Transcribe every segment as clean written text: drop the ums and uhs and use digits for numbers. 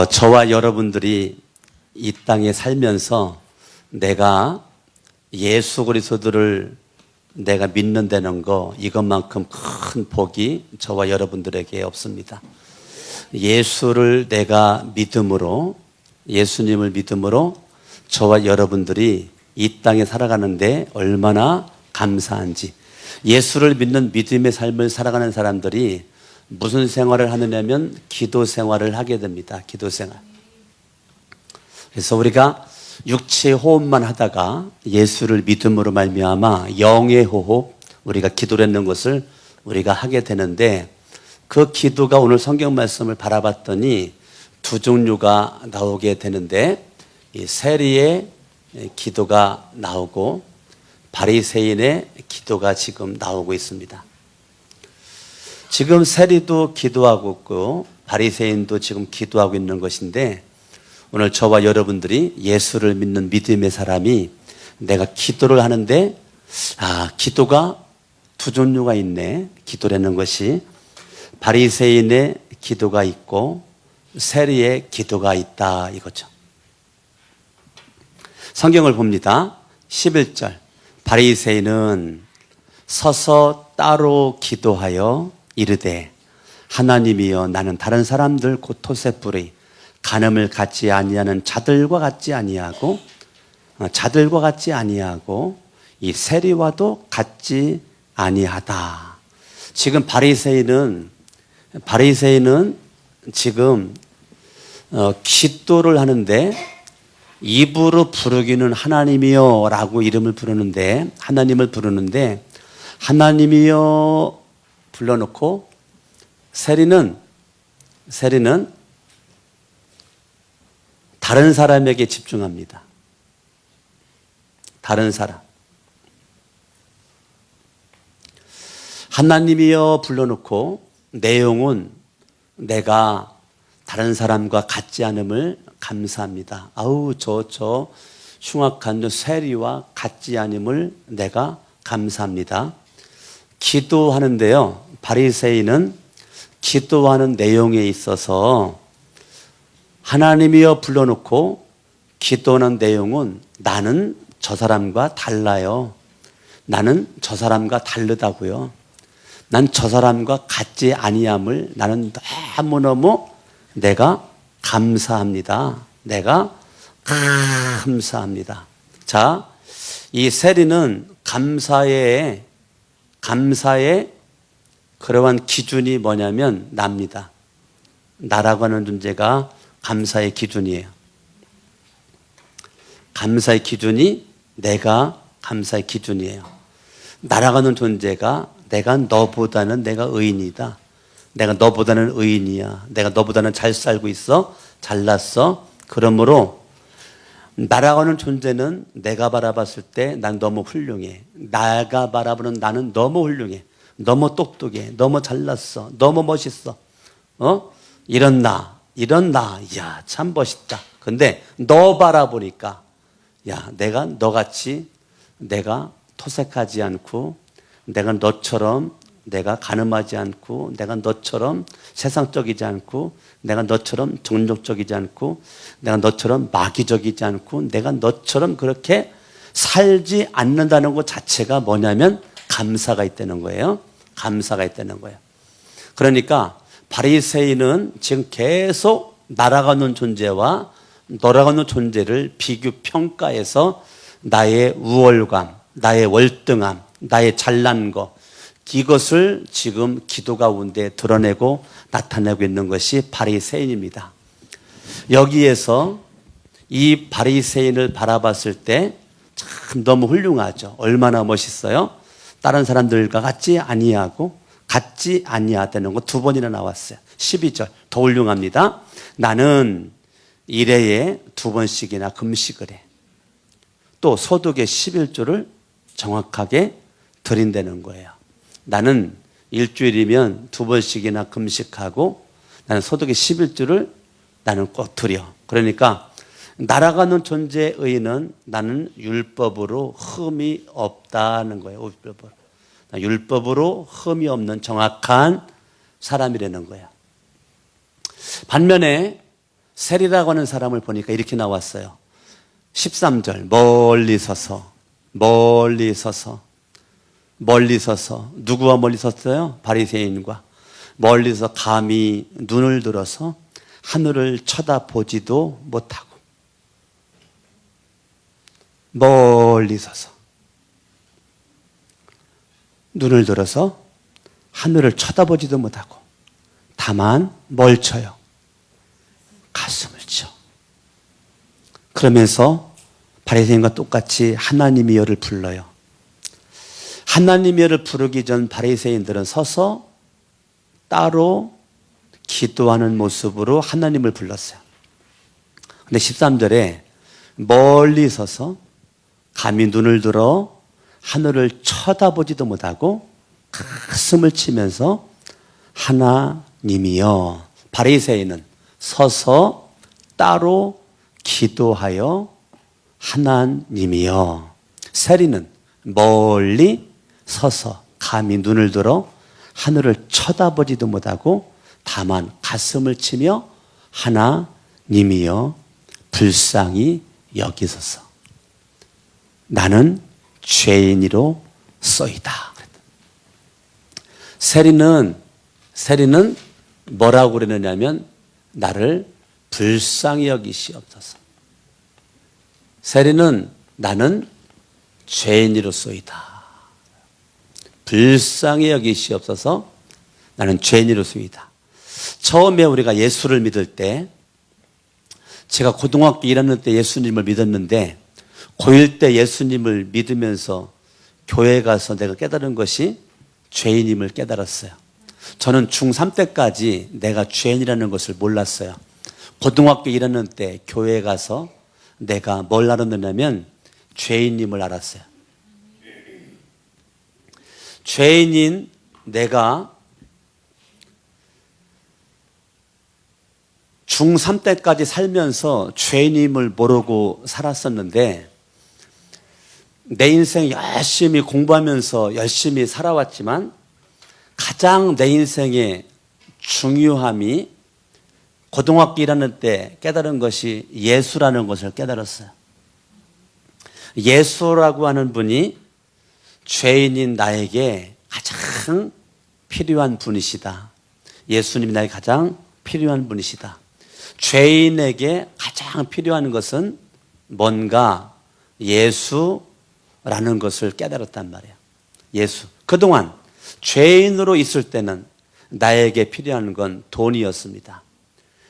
저와 여러분들이 이 땅에 살면서 내가 예수 그리스도를 내가 믿는다는 거, 이것만큼 큰 복이 저와 여러분들에게 없습니다. 예수를 내가 믿음으로, 예수님을 믿음으로 저와 여러분들이 이 땅에 살아가는데 얼마나 감사한지. 예수를 믿는 믿음의 삶을 살아가는 사람들이 무슨 생활을 하느냐면 기도 생활을 하게 됩니다. 기도 생활. 그래서 우리가 육체의 호흡만 하다가 예수를 믿음으로 말미암아 영의 호흡, 우리가 기도를 했는 것을 우리가 하게 되는데, 그 기도가 오늘 성경 말씀을 바라봤더니 두 종류가 나오게 되는데, 이 세리의 기도가 나오고 바리새인의 기도가 지금 나오고 있습니다. 지금 세리도 기도하고 있고 바리새인도 지금 기도하고 있는 것인데, 오늘 저와 여러분들이 예수를 믿는 믿음의 사람이 내가 기도를 하는데 기도가 두 종류가 있네. 기도라는 것이 바리새인의 기도가 있고 세리의 기도가 있다 이거죠. 성경을 봅니다. 11절 바리새인은 서서 따로 기도하여 이르되 하나님이여 나는 다른 사람들 곧 토새뿌리 간음을 갖지 아니하는 자들과 같지 아니하고 이 세리와도 같지 아니하다. 지금 바리새인은 지금 기도를 하는데 입으로 부르기는 하나님이여 라고 이름을 부르는데, 하나님을 부르는데 하나님이여 불러놓고 세리는 다른 사람에게 집중합니다. 다른 사람. 하나님이여 불러놓고 내용은 내가 다른 사람과 같지 않음을 감사합니다. 저 흉악한 세리와 같지 않음을 내가 감사합니다. 기도하는데요, 바리새인은 기도하는 내용에 있어서 하나님이여 불러놓고 기도하는 내용은 나는 저 사람과 달라요. 나는 저 사람과 다르다고요. 난 저 사람과 같지 아니함을 나는 너무너무 내가 감사합니다. 내가 감사합니다. 자, 이 세리는 감사의 그러한 기준이 뭐냐면 나입니다. 나라고 하는 존재가 감사의 기준이에요. 감사의 기준이 내가 감사의 기준이에요. 나라가는 존재가 내가 너보다는 내가 의인이다. 내가 너보다는 의인이야. 내가 너보다는 잘 살고 있어. 잘났어. 그러므로 나라가는 존재는 내가 바라봤을 때 난 너무 훌륭해. 내가 바라보는 나는 너무 훌륭해. 너무 똑똑해. 너무 잘났어. 너무 멋있어. 이런 나, 이야, 참 멋있다. 근데 너 바라보니까, 내가 너같이 내가 토색하지 않고, 내가 너처럼 내가 가늠하지 않고, 내가 너처럼 세상적이지 않고, 내가 너처럼 종족적이지 않고, 내가 너처럼 마귀적이지 않고, 내가 너처럼 그렇게 살지 않는다는 것 자체가 뭐냐면 감사가 있다는 거예요. 감사가 있다는 거예요. 그러니까 바리새인은 지금 계속 날아가는 존재와 돌아가는 존재를 비교 평가해서 나의 우월감, 나의 월등함, 나의 잘난 것, 이것을 지금 기도 가운데 드러내고 나타내고 있는 것이 바리새인입니다. 여기에서 이 바리새인을 바라봤을 때 참 너무 훌륭하죠. 얼마나 멋있어요. 다른 사람들과 같지 아니하다는 거 두 번이나 나왔어요. 12절 더 훌륭합니다. 나는 일회에 2번씩이나 금식을 해. 또 소득의 11조를 정확하게 드린다는 거예요. 나는 일주일이면 2번씩이나 금식하고 나는 소득의 11조를 나는 꼭 드려. 그러니까 날아가는 존재의 의는 나는 율법으로 흠이 없다는 거예요. 율법으로 흠이 없는 정확한 사람이라는 거예요. 반면에 세리라고 하는 사람을 보니까 이렇게 나왔어요. 13절 멀리 서서 멀리 서서 멀리 서서 누구와 멀리 섰어요? 바리새인과 멀리서 감히 눈을 들어서 하늘을 쳐다보지도 못하고 멀리 서서 눈을 들어서 하늘을 쳐다보지도 못하고 다만 뭘 쳐요? 가슴을 쳐. 그러면서 바리새인과 똑같이 하나님의 여를 불러요. 하나님의 여를 부르기 전 바리새인들은 서서 따로 기도하는 모습으로 하나님을 불렀어요. 근데 13절에 멀리 서서 감히 눈을 들어 하늘을 쳐다보지도 못하고 가슴을 치면서 하나님이여. 바리새인은 서서 따로 기도하여 하나님이여. 세리는 멀리 서서 감히 눈을 들어 하늘을 쳐다보지도 못하고 다만 가슴을 치며 하나님이여 불쌍히 여기소서. 나는 죄인이로 쏘이다. 세리는 뭐라고 그러느냐면 나를 불쌍히 여기시옵소서. 세리는 나는 죄인이로소이다. 불쌍히 여기시옵소서. 나는 죄인이로소이다. 처음에 우리가 예수를 믿을 때, 제가 고등학교 1학년 때 예수님을 믿었는데 고1 때 예수님을 믿으면서 교회 가서 내가 깨달은 것이 죄인임을 깨달았어요. 저는 중3 때까지 내가 죄인이라는 것을 몰랐어요. 고등학교 1학년 때 교회 가서 내가 뭘 알았느냐면 죄인임을 알았어요. 죄인인 내가 중3 때까지 살면서 죄인임을 모르고 살았었는데 내 인생 열심히 공부하면서 열심히 살아왔지만 가장 내 인생의 중요함이 고등학교 1학년 때 깨달은 것이 예수라는 것을 깨달았어요. 예수라고 하는 분이 죄인인 나에게 가장 필요한 분이시다. 예수님이 나에게 가장 필요한 분이시다. 죄인에게 가장 필요한 것은 뭔가 예수라는 것을 깨달았단 말이에요. 예수. 그동안 죄인으로 있을 때는 나에게 필요한 건 돈이었습니다.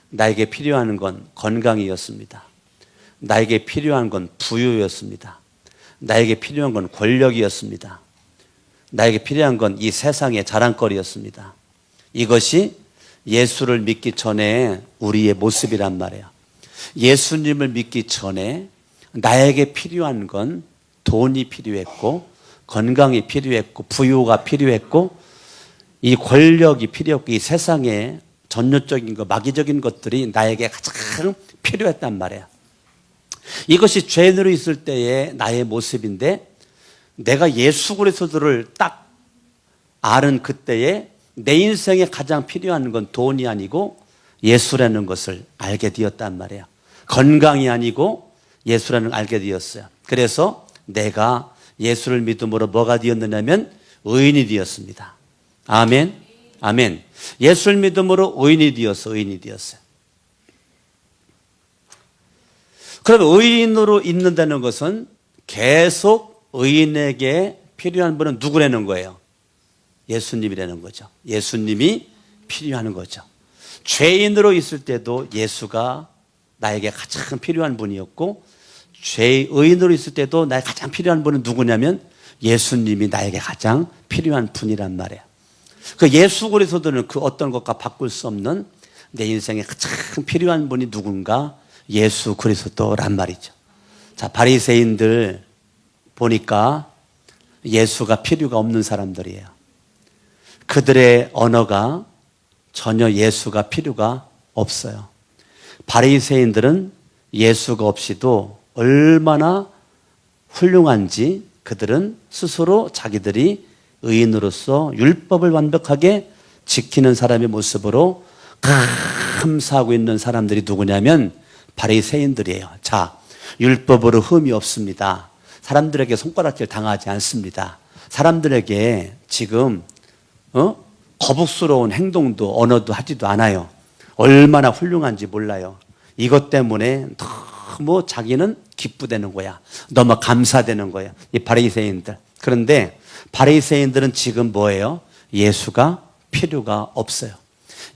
나에게 필요한 건 건강이었습니다. 나에게 필요한 건 부유였습니다. 나에게 필요한 건 권력이었습니다. 나에게 필요한 건 이 세상의 자랑거리였습니다. 이것이 예수를 믿기 전에 우리의 모습이란 말이에요. 예수님을 믿기 전에 나에게 필요한 건 돈이 필요했고 건강이 필요했고 부유가 필요했고 이 권력이 필요했고 이 세상의 전류적인 것, 마귀적인 것들이 나에게 가장 필요했단 말이에요. 이것이 죄인으로 있을 때의 나의 모습인데 내가 예수 그리스도를 딱 아는 그때에 내 인생에 가장 필요한 건 돈이 아니고 예수라는 것을 알게 되었단 말이에요. 건강이 아니고 예수라는 걸 알게 되었어요. 그래서 내가 예수를 믿음으로 뭐가 되었느냐면 의인이 되었습니다. 아멘. 아멘. 예수를 믿음으로 의인이 되었어요. 그럼 의인으로 있는다는 것은 계속 의인에게 필요한 분은 누구라는 거예요? 예수님이라는 거죠. 예수님이 필요한 거죠. 죄인으로 있을 때도 예수가 나에게 가장 필요한 분이었고 의인으로 있을 때도 나에게 가장 필요한 분은 누구냐면 예수님이 나에게 가장 필요한 분이란 말이에요. 그 예수 그리스도는 그 어떤 것과 바꿀 수 없는 내 인생에 가장 필요한 분이 누군가? 예수 그리스도란 말이죠. 자, 바리새인들 보니까 예수가 필요가 없는 사람들이에요. 그들의 언어가 전혀 예수가 필요가 없어요. 바리새인들은 예수가 없이도 얼마나 훌륭한지 그들은 스스로 자기들이 의인으로서 율법을 완벽하게 지키는 사람의 모습으로 감사하고 있는 사람들이 누구냐면 바리새인들이에요. 자, 율법으로 흠이 없습니다. 사람들에게 손가락질 당하지 않습니다. 사람들에게 지금 거북스러운 행동도 언어도 하지도 않아요. 얼마나 훌륭한지 몰라요. 이것 때문에 너무 자기는 기쁘다는 거야. 너무 감사되는 거야. 이 바리새인들. 그런데 바리새인들은 지금 뭐예요? 예수가 필요가 없어요.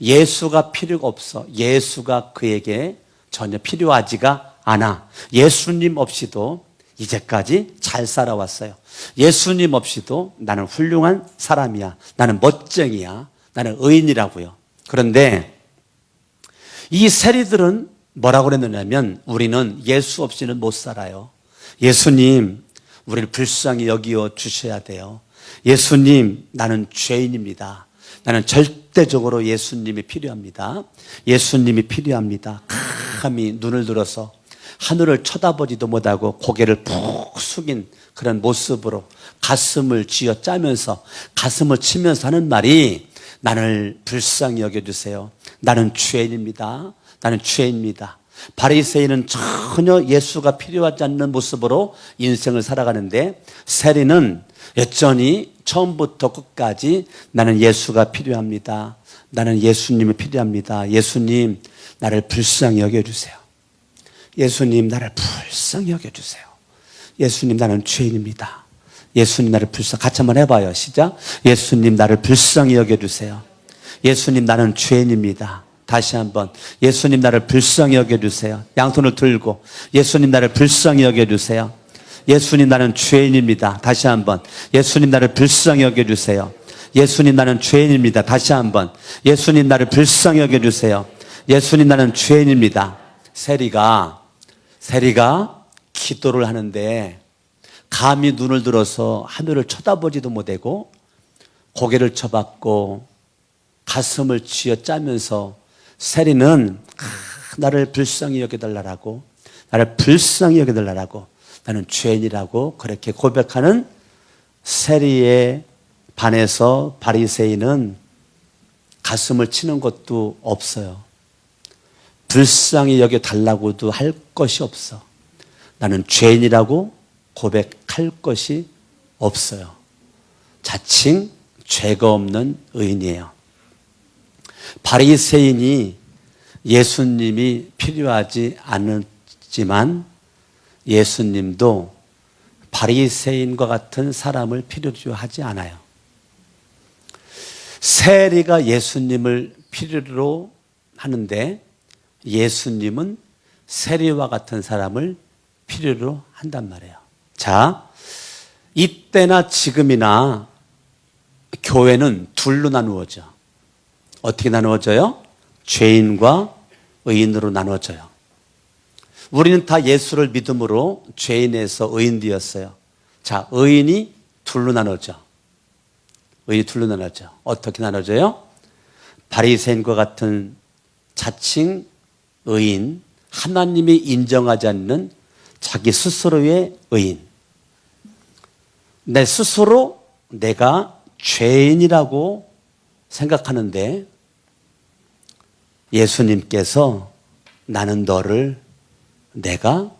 예수가 필요가 없어. 예수가 그에게 전혀 필요하지가 않아. 예수님 없이도 이제까지 잘 살아왔어요. 예수님 없이도 나는 훌륭한 사람이야. 나는 멋쟁이야. 나는 의인이라고요. 그런데 이 세리들은 뭐라고 그랬느냐면 우리는 예수 없이는 못 살아요. 예수님, 우리를 불쌍히 여기어 주셔야 돼요. 예수님, 나는 죄인입니다. 나는 절대적으로 예수님이 필요합니다. 예수님이 필요합니다. 감히 눈을 들어서 하늘을 쳐다보지도 못하고 고개를 푹 숙인 그런 모습으로 가슴을 쥐어짜면서 가슴을 치면서 하는 말이 나를 불쌍히 여겨주세요. 나는 죄인입니다. 나는 죄인입니다. 바리새인은 전혀 예수가 필요하지 않는 모습으로 인생을 살아가는데 세리는 여전히 처음부터 끝까지 나는 예수가 필요합니다. 나는 예수님이 필요합니다. 예수님, 나를 불쌍히 여겨주세요. 예수님, 나를 불쌍히 여겨주세요. 예수님, 나는 죄인입니다. 예수님, 나를 같이 한번 해봐요. 시작. 예수님, 나를 불쌍히 여겨주세요. 예수님, 나는 죄인입니다. 다시 한번. 예수님, 나를 불쌍히 여겨주세요. 양손을 들고 예수님, 나를 불쌍히 여겨주세요. 예수님, 나는 죄인입니다. 다시 한번. 예수님, 나를 불쌍히 여겨주세요. 예수님, 나는 죄인입니다. 다시 한번. 예수님, 나를 불쌍히 여겨주세요. 예수님, 나는 죄인입니다. 세리가 기도를 하는데 감히 눈을 들어서 하늘을 쳐다보지도 못하고 고개를 쳐박고 가슴을 쥐어짜면서 세리는 나를 불쌍히 여겨달라고, 나를 불쌍히 여겨달라고, 나는 죄인이라고 그렇게 고백하는 세리에 반해서 바리새인은 가슴을 치는 것도 없어요. 불쌍히 여겨달라고도 할 것이 없어. 나는 죄인이라고 고백할 것이 없어요. 자칭 죄가 없는 의인이에요. 바리새인이 예수님이 필요하지 않지만 예수님도 바리새인과 같은 사람을 필요로 하지 않아요. 세리가 예수님을 필요로 하는데 예수님은 세리와 같은 사람을 필요로 한단 말이에요. 자, 이때나 지금이나 교회는 둘로 나누어져. 어떻게 나누어져요? 죄인과 의인으로 나누어져요. 우리는 다 예수를 믿음으로 죄인에서 의인 되었어요. 자, 의인이 둘로 나눠져. 의인이 둘로 나눠져. 어떻게 나눠져요? 바리새인과 같은 자칭 의인, 하나님이 인정하지 않는 자기 스스로의 의인. 내 스스로 내가 죄인이라고 생각하는데 예수님께서 나는 너를 내가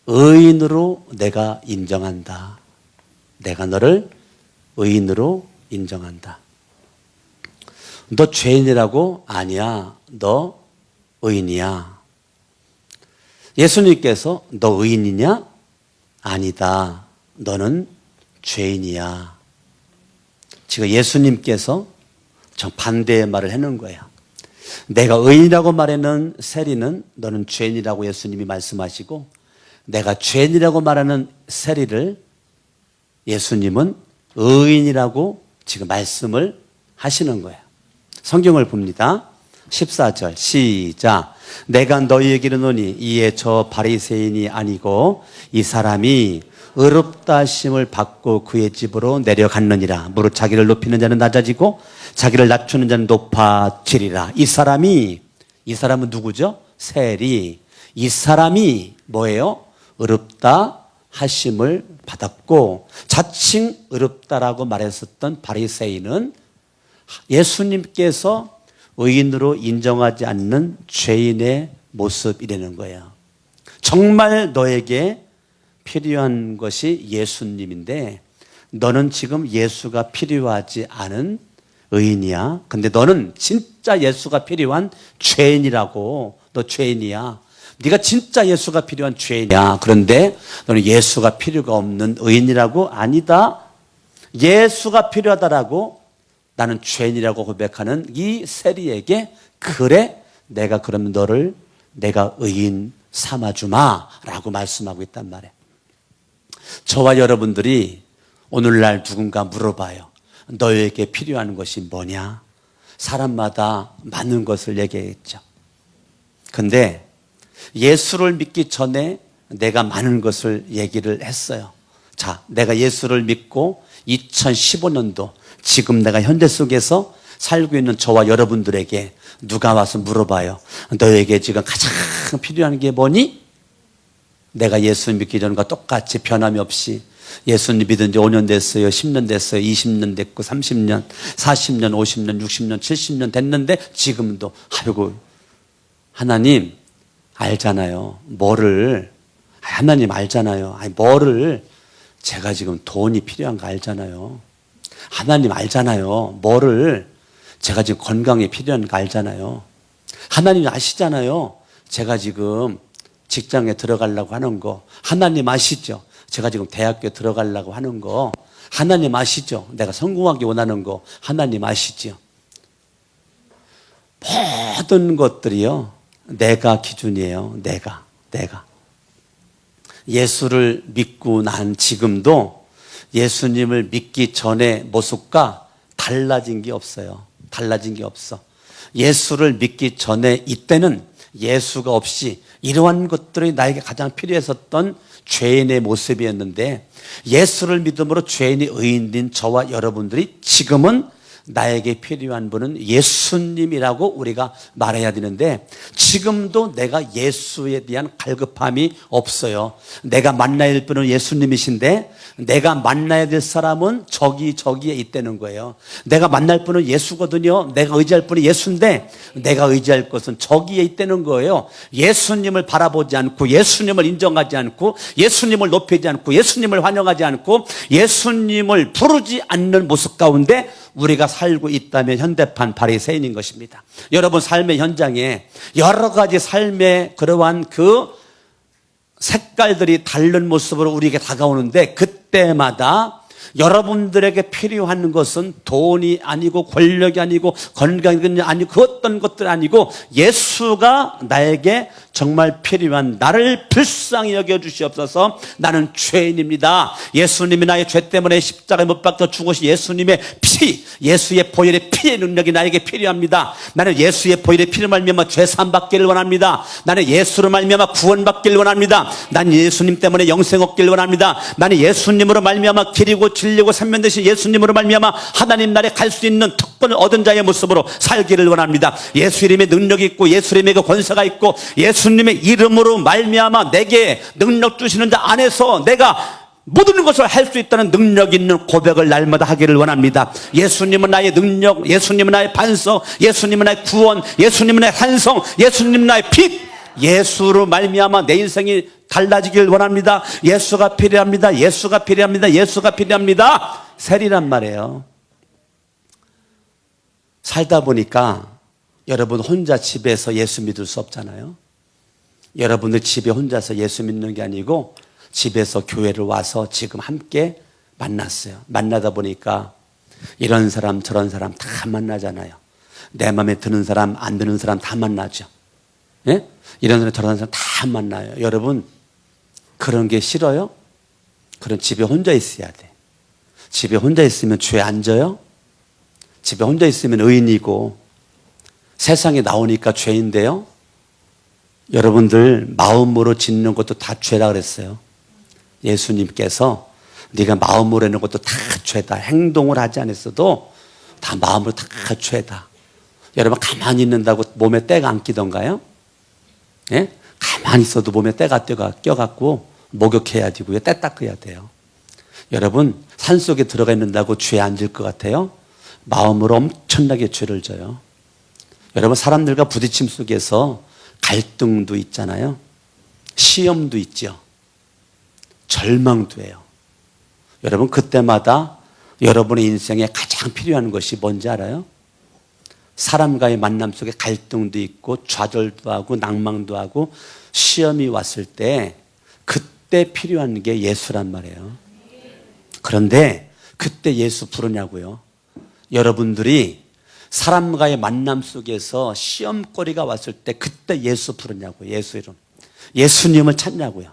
의인으로 내가 인정한다. 내가 너를 의인으로 인정한다. 너 죄인이라고? 아니야. 너 의인이야. 예수님께서 너 의인이냐? 아니다. 너는 죄인이야. 지금 예수님께서 정반대의 말을 해놓은 거야. 내가 의인이라고 말하는 세리는 너는 죄인이라고 예수님이 말씀하시고, 내가 죄인이라고 말하는 세리를 예수님은 의인이라고 지금 말씀을 하시는 거예요. 성경을 봅니다. 14절 시작. 내가 너희에게 이르노니 이에 저 바리새인이 아니고 이 사람이 의롭다 하심을 받고 그의 집으로 내려갔느니라. 무릇 자기를 높이는 자는 낮아지고 자기를 낮추는 자는 높아지리라. 이 사람은 누구죠? 세리. 이 사람이 뭐예요? 의롭다 하심을 받았고, 자칭 의롭다라고 말했었던 바리새인은 예수님께서 의인으로 인정하지 않는 죄인의 모습이라는 거예요. 정말 너에게 필요한 것이 예수님인데 너는 지금 예수가 필요하지 않은 의인이야. 근데 너는 진짜 예수가 필요한 죄인이라고. 너 죄인이야. 네가 진짜 예수가 필요한 죄인이야. 그런데 너는 예수가 필요가 없는 의인이라고? 아니다. 예수가 필요하다라고 나는 죄인이라고 고백하는 이 세리에게 그래 내가 그러면 너를 내가 의인 삼아주마 라고 말씀하고 있단 말이에요. 저와 여러분들이 오늘날 누군가 물어봐요. 너에게 필요한 것이 뭐냐? 사람마다 많은 것을 얘기했죠. 근데 예수를 믿기 전에 내가 많은 것을 얘기를 했어요. 자, 내가 예수를 믿고 2015년도 지금 내가 현대 속에서 살고 있는 저와 여러분들에게 누가 와서 물어봐요. 너에게 지금 가장 필요한 게 뭐니? 내가 예수 믿기 전과 똑같이 변함이 없이 예수님 믿은 지 5년 됐어요, 10년 됐어요, 20년 됐고 30년, 40년, 50년, 60년, 70년 됐는데 지금도 아이고 하나님 알잖아요. 하나님 알잖아요. 뭐를 제가 지금 돈이 필요한 거 알잖아요. 하나님 알잖아요. 제가 지금 건강이 필요한 거 알잖아요. 하나님 아시잖아요. 제가 지금 직장에 들어가려고 하는 거 하나님 아시죠? 제가 지금 대학교에 들어가려고 하는 거 하나님 아시죠? 내가 성공하기 원하는 거 하나님 아시죠? 모든 것들이요 내가 기준이에요. 내가 예수를 믿고 난 지금도 예수님을 믿기 전의 모습과 달라진 게 없어요. 달라진 게 없어. 예수를 믿기 전에 이때는 예수가 없이 이러한 것들이 나에게 가장 필요했었던 죄인의 모습이었는데 예수를 믿음으로 죄인이 의인된 저와 여러분들이 지금은 나에게 필요한 분은 예수님이라고 우리가 말해야 되는데 지금도 내가 예수에 대한 갈급함이 없어요. 내가 만나야 될 분은 예수님이신데 내가 만나야 될 사람은 저기에 있다는 거예요. 내가 만날 분은 예수거든요. 내가 의지할 분은 예수인데 내가 의지할 것은 저기에 있다는 거예요. 예수님을 바라보지 않고 예수님을 인정하지 않고 예수님을 높이지 않고 예수님을 환영하지 않고 예수님을 부르지 않는 모습 가운데 우리가 살고 있다면 현대판 바리새인인 것입니다. 여러분 삶의 현장에 여러 가지 삶의 그러한 그 색깔들이 다른 모습으로 우리에게 다가오는데 그때마다 여러분들에게 필요한 것은 돈이 아니고 권력이 아니고 건강이 아니고 그 어떤 것들 아니고 예수가 나에게 정말 필요한 나를 불쌍히 여겨주시옵소서. 나는 죄인입니다. 예수님이 나의 죄 때문에 십자가에 못 박혀 죽으신 예수님의 피, 예수의 보혈의 피의 능력이 나에게 필요합니다. 나는 예수의 보혈의 피를 말미암아 죄 사함 받기를 원합니다. 나는 예수로 말미암아 구원 받기를 원합니다. 나는 예수님 때문에 영생 얻기를 원합니다. 나는 예수님으로 말미암아 길이고 진리고 생명 되신 예수님으로 말미암아 하나님 나라에 갈 수 있는 특권을 얻은 자의 모습으로 살기를 원합니다. 예수 이름에 능력이 있고 예수 이름에 권세가 있고 예수님의 이름으로 말미암아 내게 능력 주시는 자 안에서 내가 모든 것을 할 수 있다는 능력 있는 고백을 날마다 하기를 원합니다. 예수님은 나의 능력, 예수님은 나의 반석, 예수님은 나의 구원, 예수님은 나의 환성, 예수님은 나의 빛, 예수로 말미암아 내 인생이 달라지길 원합니다. 예수가 필요합니다. 예수가 필요합니다. 예수가 필요합니다. 세리란 말이에요. 살다 보니까 여러분 혼자 집에서 예수 믿을 수 없잖아요. 여러분들 집에 혼자서 예수 믿는 게 아니고 집에서 교회를 와서 지금 함께 만났어요. 만나다 보니까 이런 사람 저런 사람 다 만나잖아요. 내 마음에 드는 사람 안 드는 사람 다 만나죠. 예? 이런 사람 저런 사람 다 만나요. 여러분 그런 게 싫어요? 그럼 집에 혼자 있어야 돼. 집에 혼자 있으면 죄 안 져요? 집에 혼자 있으면 의인이고 세상에 나오니까 죄인데요. 여러분들 마음으로 짓는 것도 다 죄다 그랬어요. 예수님께서 네가 마음으로 하는 것도 다 죄다. 행동을 하지 않았어도 다 마음으로 다 죄다. 여러분 가만히 있는다고 몸에 때가 안 끼던가요? 예? 가만히 있어도 몸에 때가 껴갖고 목욕해야 되고요. 때 닦아야 돼요. 여러분 산속에 들어가 있는다고 죄 안 질 것 같아요? 마음으로 엄청나게 죄를 져요. 여러분, 사람들과 부딪힘 속에서 갈등도 있잖아요. 시험도 있죠. 절망도 해요. 여러분, 그때마다 여러분의 인생에 가장 필요한 것이 뭔지 알아요? 사람과의 만남 속에 갈등도 있고 좌절도 하고 낭망도 하고 시험이 왔을 때 그때 필요한 게 예수란 말이에요. 그런데 그때 예수 부르냐고요? 여러분들이 사람과의 만남 속에서 시험거리가 왔을 때 그때 예수 부르냐고요? 예수 이름. 예수님을 찾냐고요?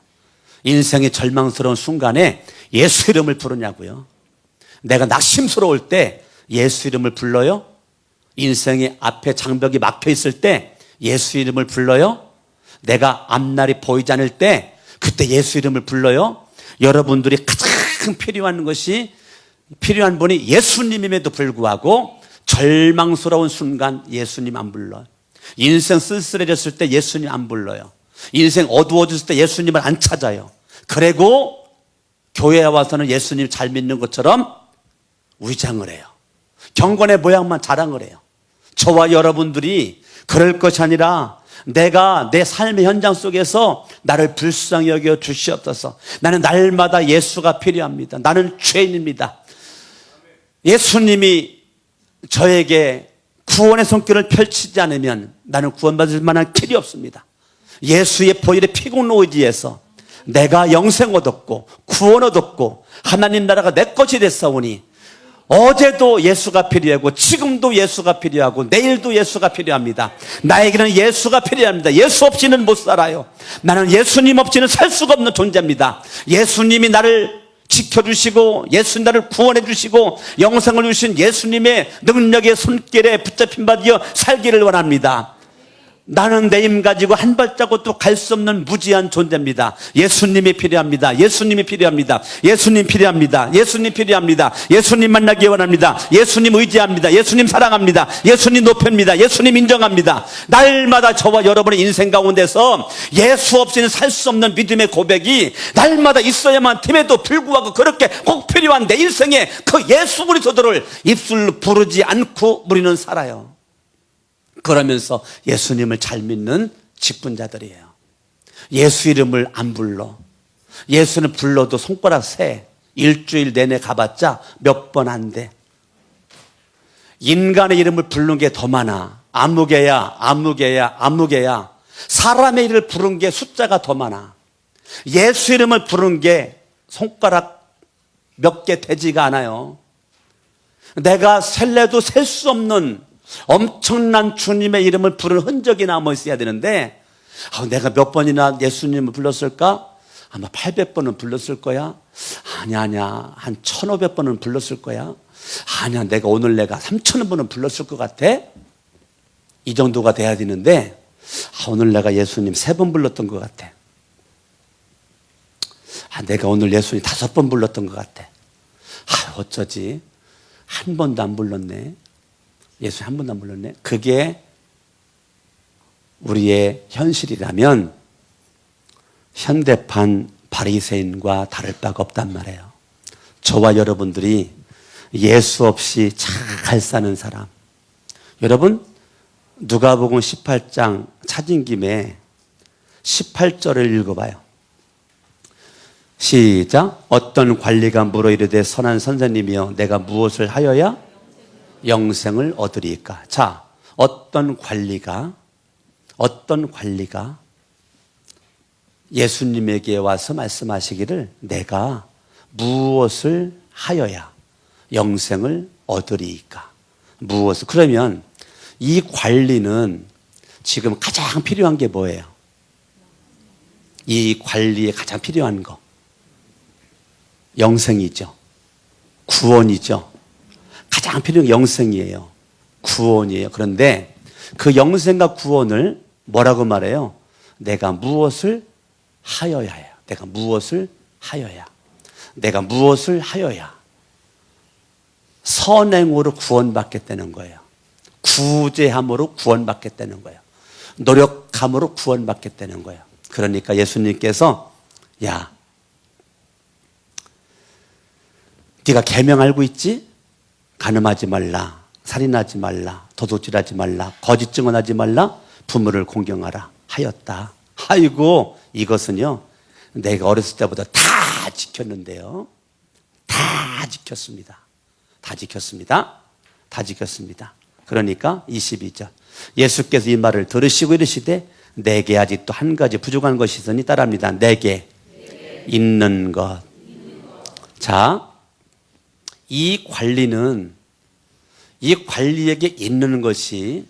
인생의 절망스러운 순간에 예수 이름을 부르냐고요? 내가 낙심스러울 때 예수 이름을 불러요? 인생의 앞에 장벽이 막혀 있을 때 예수 이름을 불러요? 내가 앞날이 보이지 않을 때 그때 예수 이름을 불러요? 여러분들이 가장 필요한 것이, 필요한 분이 예수님임에도 불구하고 절망스러운 순간 예수님 안 불러요. 인생 쓸쓸해졌을 때 예수님 안 불러요. 인생 어두워졌을 때 예수님을 안 찾아요. 그리고 교회에 와서는 예수님 잘 믿는 것처럼 위장을 해요. 경건의 모양만 자랑을 해요. 저와 여러분들이 그럴 것이 아니라 내가 내 삶의 현장 속에서 나를 불쌍히 여겨 주시옵소서. 나는 날마다 예수가 필요합니다. 나는 죄인입니다. 예수님이 저에게 구원의 손길을 펼치지 않으면 나는 구원받을 만한 길이 없습니다. 예수의 보혈의 피공로 의지에서 내가 영생 얻었고 구원 얻었고 하나님 나라가 내 것이 됐사오니 어제도 예수가 필요하고 지금도 예수가 필요하고 내일도 예수가 필요합니다. 나에게는 예수가 필요합니다. 예수 없이는 못 살아요. 나는 예수님 없이는 살 수가 없는 존재입니다. 예수님이 나를 지켜주시고 예수님 나를 구원해 주시고 영생을 주신 예수님의 능력의 손길에 붙잡힌 바 되어 살기를 원합니다. 나는 내 힘 가지고 한 발자국도 갈 수 없는 무지한 존재입니다. 예수님이 필요합니다. 예수님이 필요합니다. 예수님 필요합니다. 예수님 필요합니다. 예수님 만나기 원합니다. 예수님 의지합니다. 예수님 사랑합니다. 예수님 높입니다. 예수님 인정합니다. 날마다 저와 여러분의 인생 가운데서 예수 없이는 살 수 없는 믿음의 고백이 날마다 있어야만 됨에도 불구하고 그렇게 꼭 필요한 내 인생에 그 예수 그리스도를 입술로 부르지 않고 우리는 살아요. 그러면서 예수님을 잘 믿는 직분자들이에요. 예수 이름을 안 불러. 예수는 불러도 손가락 세. 일주일 내내 가봤자 몇 번 안 돼. 인간의 이름을 부르는 게 더 많아. 아무개야, 아무개야, 아무개야. 사람의 이름을 부른 게 숫자가 더 많아. 예수 이름을 부른 게 손가락 몇 개 되지가 않아요. 내가 셀래도 셀 수 없는 엄청난 주님의 이름을 부르는 흔적이 남아 있어야 되는데 내가 몇 번이나 예수님을 불렀을까? 아마 800번은 불렀을 거야. 아니야 한 1500번은 불렀을 거야. 아니야 오늘 내가 3000번은 불렀을 것 같아. 이 정도가 돼야 되는데 오늘 내가 예수님 3번 불렀던 것 같아. 내가 오늘 예수님 5번 불렀던 것 같아. 어쩌지 한 번도 안 불렀네. 예수 한 번도 안 불렀네. 그게 우리의 현실이라면 현대판 바리새인과 다를 바가 없단 말이에요. 저와 여러분들이 예수 없이 잘 사는 사람. 여러분 누가복음 18장 찾은 김에 18절을 읽어봐요. 시작. 어떤 관리가 물어 이르되 선한 선생님이여 내가 무엇을 하여야 영생을 얻으리까? 자, 어떤 관리가 예수님에게 와서 말씀하시기를 내가 무엇을 하여야 영생을 얻으리까? 무엇을? 그러면 이 관리는 지금 가장 필요한 게 뭐예요? 이 관리에 가장 필요한 거 영생이죠. 구원이죠. 가장 필요한 게 영생이에요. 구원이에요. 그런데 그 영생과 구원을 뭐라고 말해요? 내가 무엇을 하여야 해요. 내가 무엇을 하여야. 내가 무엇을 하여야. 선행으로 구원받겠다는 거예요. 구제함으로 구원받겠다는 거예요. 노력함으로 구원받겠다는 거예요. 그러니까 예수님께서 야, 네가 계명 알고 있지? 간음하지 말라, 살인하지 말라, 도둑질하지 말라, 거짓 증언하지 말라, 부모를 공경하라 하였다. 아이고, 이것은요 내가 어렸을 때보다 다 지켰는데요, 다 지켰습니다. 다 지켰습니다. 다 지켰습니다. 그러니까 22절, 예수께서 이 말을 들으시고 이르시되 내게 아직도 한 가지 부족한 것이 있으니 따라합니다. 내게 있는 것. 자, 이 관리는, 이 관리에게 있는 것이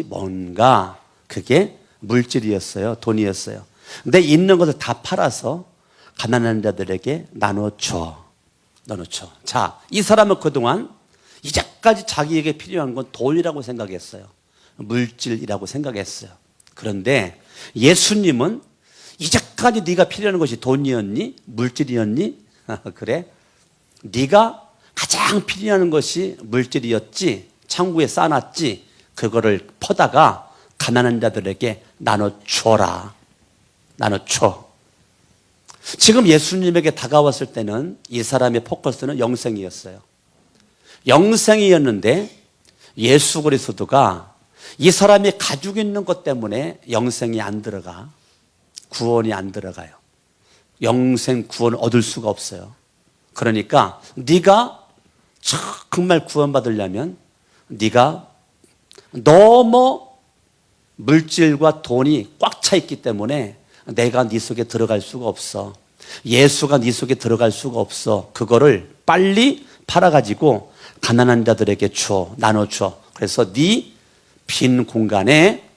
뭔가, 그게 물질이었어요. 돈이었어요. 근데 있는 것을 다 팔아서 가난한 자들에게 나눠줘. 자, 이 사람은 그동안 이제까지 자기에게 필요한 건 돈이라고 생각했어요. 물질이라고 생각했어요. 그런데 예수님은 이제까지 네가 필요한 것이 돈이었니? 물질이었니? 그래? 네가 가장 필요한 것이 물질이었지, 창고에 쌓아놨지, 그거를 퍼다가 가난한 자들에게 나눠줘라. 나눠줘. 지금 예수님에게 다가왔을 때는 이 사람의 포커스는 영생이었어요. 영생이었는데 예수 그리스도가 이 사람이 가지고 있는 것 때문에 영생이 안 들어가, 구원이 안 들어가요. 영생 구원을 얻을 수가 없어요. 그러니까 네가 정말 구원받으려면 네가 너무 물질과 돈이 꽉 차 있기 때문에 내가 네 속에 들어갈 수가 없어. 예수가 네 속에 들어갈 수가 없어. 그거를 빨리 팔아가지고 가난한 자들에게 줘, 나눠줘. 그래서 네 빈 공간에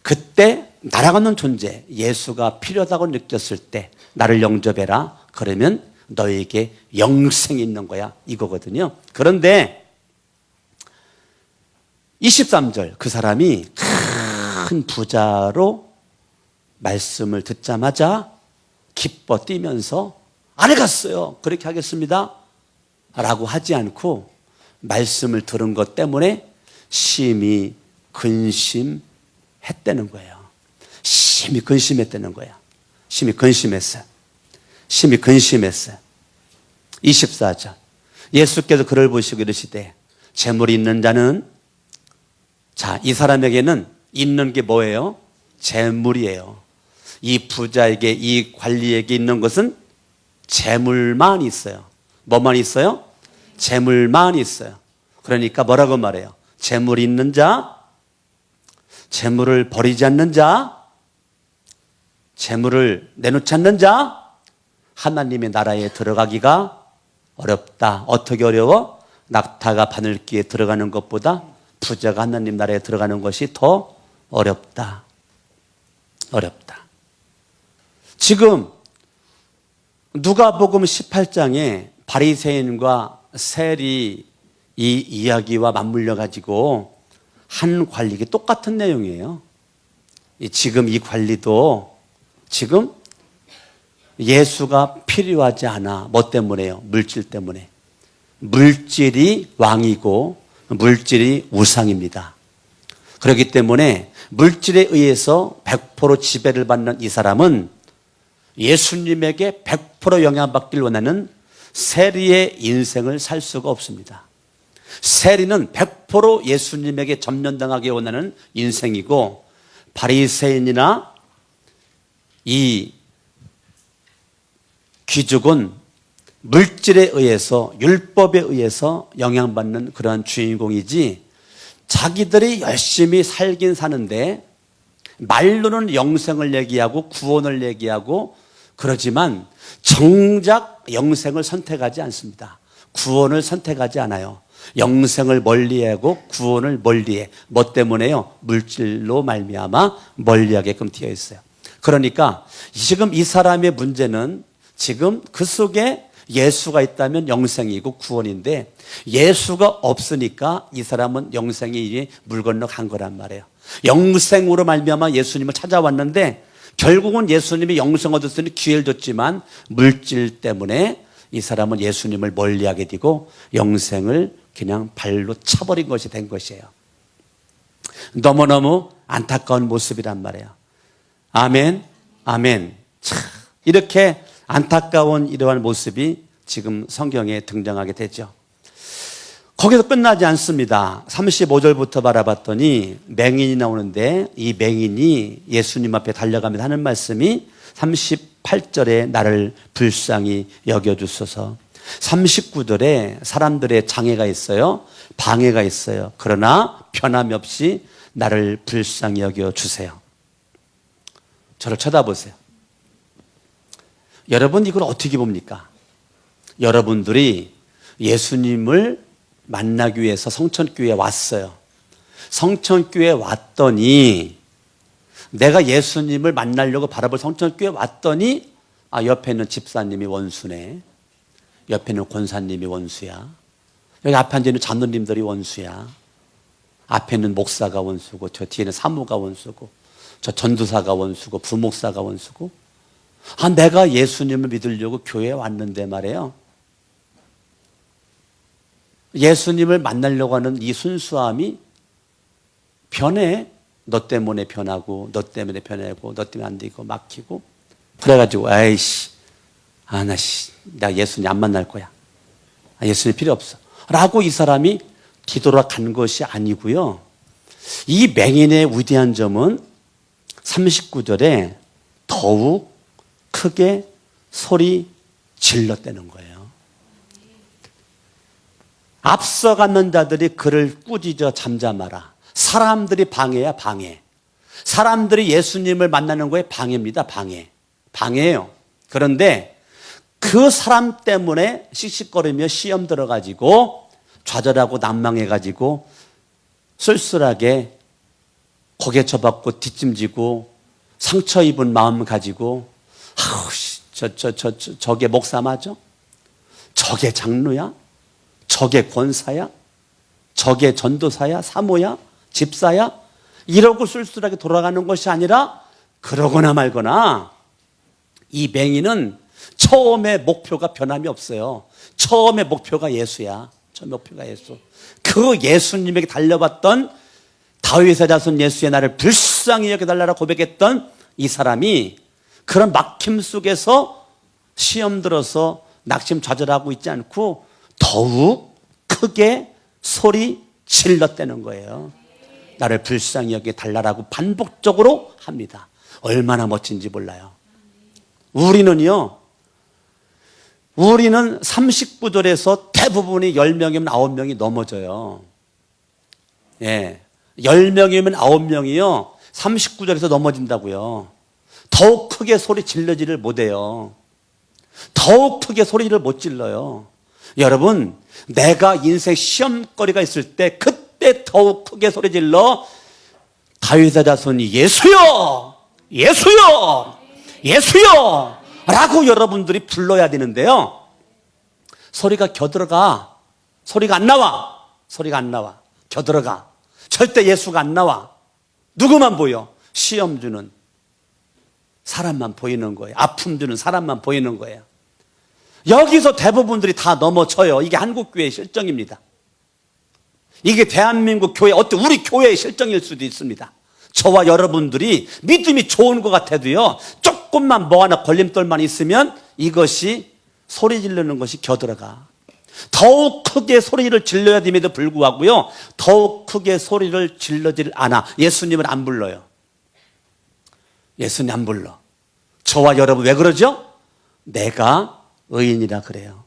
그때 날아가는 존재, 예수가 필요하다고 느꼈을 때 나를 영접해라. 그러면 너에게 영생이 있는 거야, 이거거든요. 그런데 23절, 그 사람이 큰 부자로 말씀을 듣자마자 기뻐 뛰면서 안 해갔어요. 그렇게 하겠습니다 라고 하지 않고 말씀을 들은 것 때문에 심히 근심했다는 거예요. 심히 근심했다는 거야. 심히 근심했어요. 심히 근심했어요. 24절, 예수께서 그를 보시고 이르시되 재물이 있는 자는, 자, 이 사람에게는 있는 게 뭐예요? 재물이에요. 이 부자에게, 이 관리에게 있는 것은 재물만 있어요. 뭐만 있어요? 재물만 있어요. 그러니까 뭐라고 말해요? 재물이 있는 자, 재물을 버리지 않는 자, 재물을 내놓지 않는 자, 하나님의 나라에 들어가기가 어렵다. 어떻게 어려워? 낙타가 바늘기에 들어가는 것보다 부자가 하나님 나라에 들어가는 것이 더 어렵다. 어렵다. 지금 누가복음 18장에 바리새인과 세리 이 이야기와 맞물려 가지고 한 관리가 똑같은 내용이에요. 지금 이 관리도 지금 예수가 필요하지 않아. 뭐 때문에요? 물질 때문에. 물질이 왕이고 물질이 우상입니다. 그렇기 때문에 물질에 의해서 100% 지배를 받는 이 사람은 예수님에게 100% 영향받기를 원하는 세리의 인생을 살 수가 없습니다. 세리는 100% 예수님에게 점령당하기 원하는 인생이고, 바리새인이나 이 귀족은 물질에 의해서, 율법에 의해서 영향받는 그러한 주인공이지, 자기들이 열심히 살긴 사는데 말로는 영생을 얘기하고 구원을 얘기하고 그러지만 정작 영생을 선택하지 않습니다. 구원을 선택하지 않아요. 영생을 멀리하고 구원을 멀리해. 뭐 때문에요? 물질로 말미암아 멀리하게끔 되어 있어요. 그러니까 지금 이 사람의 문제는, 지금 그 속에 예수가 있다면 영생이고 구원인데 예수가 없으니까 이 사람은 영생이 물 건너 간 거란 말이에요. 영생으로 말미암아 예수님을 찾아왔는데 결국은 예수님이 영생 얻었으니 기회를 줬지만 물질 때문에 이 사람은 예수님을 멀리하게 되고 영생을 그냥 발로 차버린 것이 된 것이에요. 너무너무 안타까운 모습이란 말이에요. 아멘, 아멘. 참, 이렇게 안타까운 이러한 모습이 지금 성경에 등장하게 되죠. 거기서 끝나지 않습니다. 35절부터 바라봤더니 맹인이 나오는데 이 맹인이 예수님 앞에 달려가면서 하는 말씀이 38절에 나를 불쌍히 여겨주소서. 39절에 사람들의 장애가 있어요. 방해가 있어요. 그러나 변함이 없이 나를 불쌍히 여겨주세요. 저를 쳐다보세요. 여러분 이걸 어떻게 봅니까? 여러분들이 예수님을 만나기 위해서 성천교회에 왔어요. 성천교회에 왔더니 내가 예수님을 만나려고 바라볼 성천교회에 왔더니 옆에 있는 집사님이 원수네. 옆에 있는 권사님이 원수야. 여기 앞에 앉아있는 장로님들이 원수야. 앞에 있는 목사가 원수고 저 뒤에는 사모가 원수고 저 전도사가 원수고 부목사가 원수고 내가 예수님을 믿으려고 교회에 왔는데 말이에요. 예수님을 만나려고 하는 이 순수함이 변해. 너 때문에 변하고 너 때문에 변하고 너 때문에 안 되고 막히고 그래가지고 나 예수님 안 만날 거야. 예수님 필요 없어 라고 이 사람이 뒤돌아간 것이 아니고요. 이 맹인의 위대한 점은 39절에 더욱 크게 소리 질렀다는 거예요. 앞서가는 자들이 그를 꾸짖어 잠잠하라. 사람들이 방해야 방해. 사람들이 예수님을 만나는 거에 방해입니다. 방해예요. 그런데 그 사람 때문에 씩씩거리며 시험 들어가지고 좌절하고 난망해가지고 쓸쓸하게 고개 쳐박고 뒷짐지고 상처 입은 마음 가지고 저게 목사 맞아? 저게 장로야? 저게 권사야? 저게 전도사야? 사모야? 집사야? 이러고 쓸쓸하게 돌아가는 것이 아니라 그러거나 말거나 이 맹인은 처음에 목표가 변함이 없어요. 처음에 목표가 예수야. 처음 목표가 예수. 그 예수님에게 달려봤던 다윗의 자손 예수의 나를 불쌍히 여겨달라고 고백했던 이 사람이 그런 막힘 속에서 시험 들어서 낙심 좌절하고 있지 않고 더욱 크게 소리 질렀다는 거예요. 나를 불쌍히 여겨달라고 반복적으로 합니다. 얼마나 멋진지 몰라요. 우리는 39절에서 대부분이 10명이면 9명이 넘어져요. 10명이면 9명이요. 39절에서 넘어진다고요. 더욱 크게 소리 질러지를 못해요. 더욱 크게 소리를 못 질러요. 여러분, 내가 인생 시험거리가 있을 때 그때 더욱 크게 소리 질러 다윗의 자손이 예수여! 예수여! 예수여! 라고 여러분들이 불러야 되는데요. 소리가 겨들어가. 소리가 안 나와. 겨들어가. 절대 예수가 안 나와. 누구만 보여? 시험 주는 사람만 보이는 거예요. 아픔 주는 사람만 보이는 거예요. 여기서 대부분들이 다 넘어져요. 이게 한국교회의 실정입니다. 이게 대한민국 교회, 우리 교회의 실정일 수도 있습니다. 저와 여러분들이 믿음이 좋은 것 같아도요, 조금만 뭐 하나 걸림돌만 있으면 이것이 소리 지르는 것이 겨들어가. 더욱 크게 소리를 질러야 됨에도 불구하고요, 더욱 크게 소리를 질러질 않아. 예수님은 안 불러요. 예수님 안 불러. 저와 여러분 왜 그러죠? 내가 의인이라 그래요.